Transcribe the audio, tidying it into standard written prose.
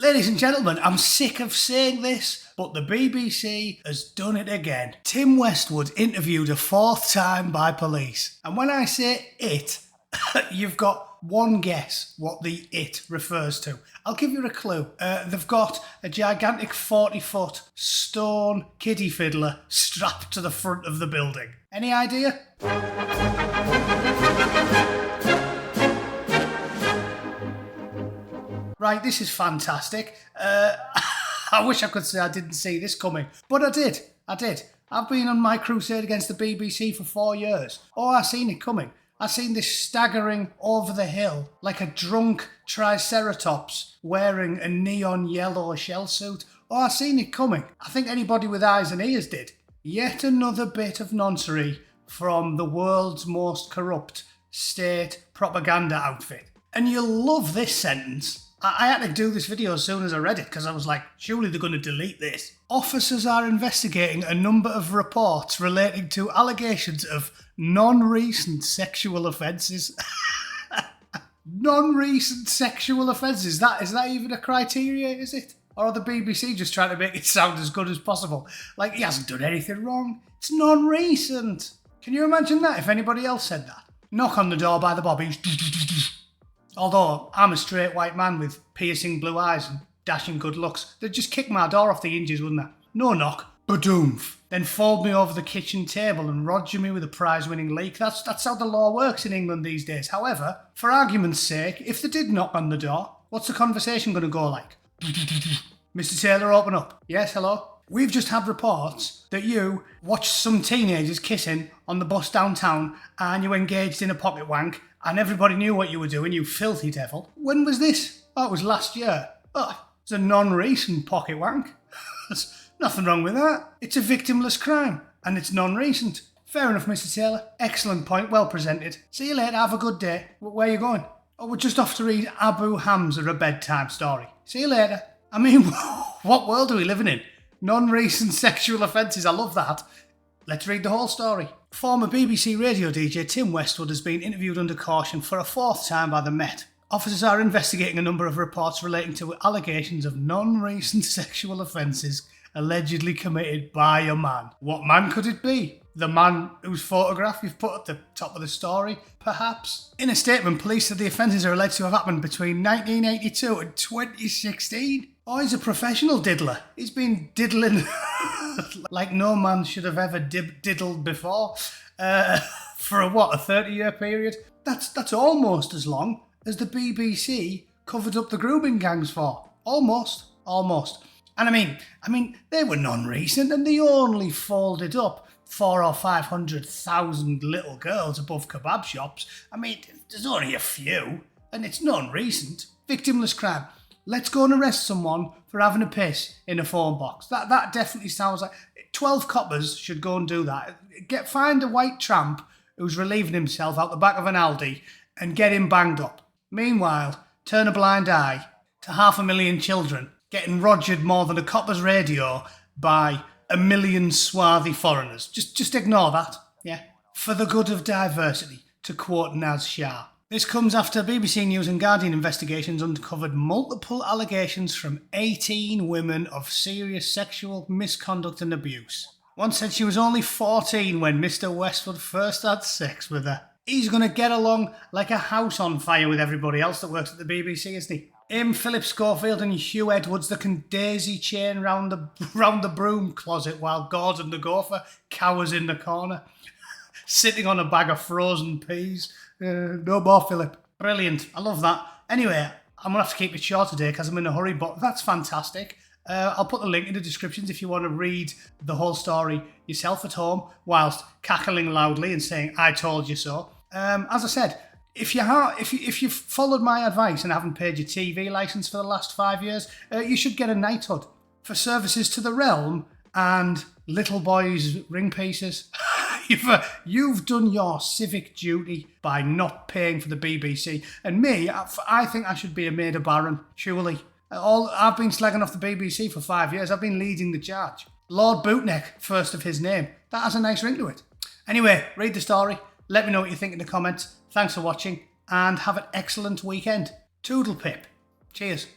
Ladies and gentlemen, I'm sick of saying this, but the BBC has done it again. Tim Westwood interviewed a fourth time by police. And when I say it, you've got one guess what the it refers to. I'll give you a clue. They've got a gigantic 40-foot stone kiddie fiddler strapped to the front of the building. Any idea? Right, this is fantastic. I wish I could say I didn't see this coming, but I did. I've been on my crusade against the BBC for 4 years. Oh, I seen it coming. I seen this staggering over the hill like a drunk triceratops wearing a neon yellow shell suit. Oh, I seen it coming. I think anybody with eyes and ears did. Yet another bit of nonsense from the world's most corrupt state propaganda outfit. And you'll love this sentence. I had to do this video as soon as I read it because I was like, surely they're going to delete this. Officers are investigating a number of reports relating to allegations of non-recent sexual offences. Non-recent sexual offences? Is that even a criteria, is it? Or are the BBC just trying to make it sound as good as possible? Like, he hasn't done anything wrong. It's non-recent. Can you imagine that if anybody else said that? Knock on the door by the bobbies. Although I'm a straight white man with piercing blue eyes and dashing good looks, they'd just kick my door off the hinges, wouldn't they? No knock, badoomph. Then fold me over the kitchen table and roger me with a prize-winning leak. That's how the law works in England these days. However, for argument's sake, if they did knock on the door, what's the conversation going to go like? Mr. Taylor, open up. Yes, hello? We've just had reports that you watched some teenagers kissing on the bus downtown and you engaged in a pocket wank and everybody knew what you were doing, you filthy devil. When was this? Oh, it was last year. Oh, it's a non-recent pocket wank. There's nothing wrong with that. It's a victimless crime and it's non-recent. Fair enough, Mr. Taylor. Excellent point, well presented. See you later, have a good day. Where are you going? Oh, we're just off to read Abu Hamza a bedtime story. See you later. I mean, what world are we living in? Non-recent sexual offences, I love that. Let's read the whole story. Former BBC radio DJ Tim Westwood has been interviewed under caution for a fourth time by the Met. Officers are investigating a number of reports relating to allegations of non-recent sexual offences allegedly committed by a man. What man could it be? The man whose photograph you've put at the top of the story, perhaps? In a statement, police said the offences are alleged to have happened between 1982 and 2016. Oh, he's a professional diddler. He's been diddling like no man should have ever diddled before. For a 30-year period? That's almost as long as the BBC covered up the grooming gangs for. Almost. And I mean, they were non-recent and they only folded up 400,000 or 500,000 little girls above kebab shops. I mean, there's only a few, and it's non-recent. Victimless crime. Let's go and arrest someone for having a piss in a phone box. That definitely sounds like 12 coppers should go and do that. Find a white tramp who's relieving himself out the back of an Aldi and get him banged up. Meanwhile, turn a blind eye to 500,000 children getting rogered more than a copper's radio by 1 million swarthy foreigners. Just ignore that, yeah? For the good of diversity, to quote Naz Shah. This comes after BBC News and Guardian investigations uncovered multiple allegations from 18 women of serious sexual misconduct and abuse. One said she was only 14 when Mr. Westwood first had sex with her. He's going to get along like a house on fire with everybody else that works at the BBC, isn't he? Him, Philip Schofield and Hugh Edwards that can daisy chain round the broom closet while Gordon the Gopher cowers in the corner, sitting on a bag of frozen peas. No more, Philip. Brilliant. I love that. Anyway, I'm going to have to keep it short today because I'm in a hurry, but that's fantastic. I'll put the link in the descriptions if you want to read the whole story yourself at home whilst cackling loudly and saying, I told you so. As I said, if you've followed my advice and haven't paid your TV licence for the last 5 years, you should get a knighthood for services to the realm and little boys' ring pieces. You've done your civic duty by not paying for the BBC. And me, I think I should be a maid of baron, surely. I've been slagging off the BBC for 5 years. I've been leading the charge. Lord Bootneck, first of his name. That has a nice ring to it. Anyway, read the story. Let me know what you think in the comments. Thanks for watching and have an excellent weekend. Toodle pip. Cheers.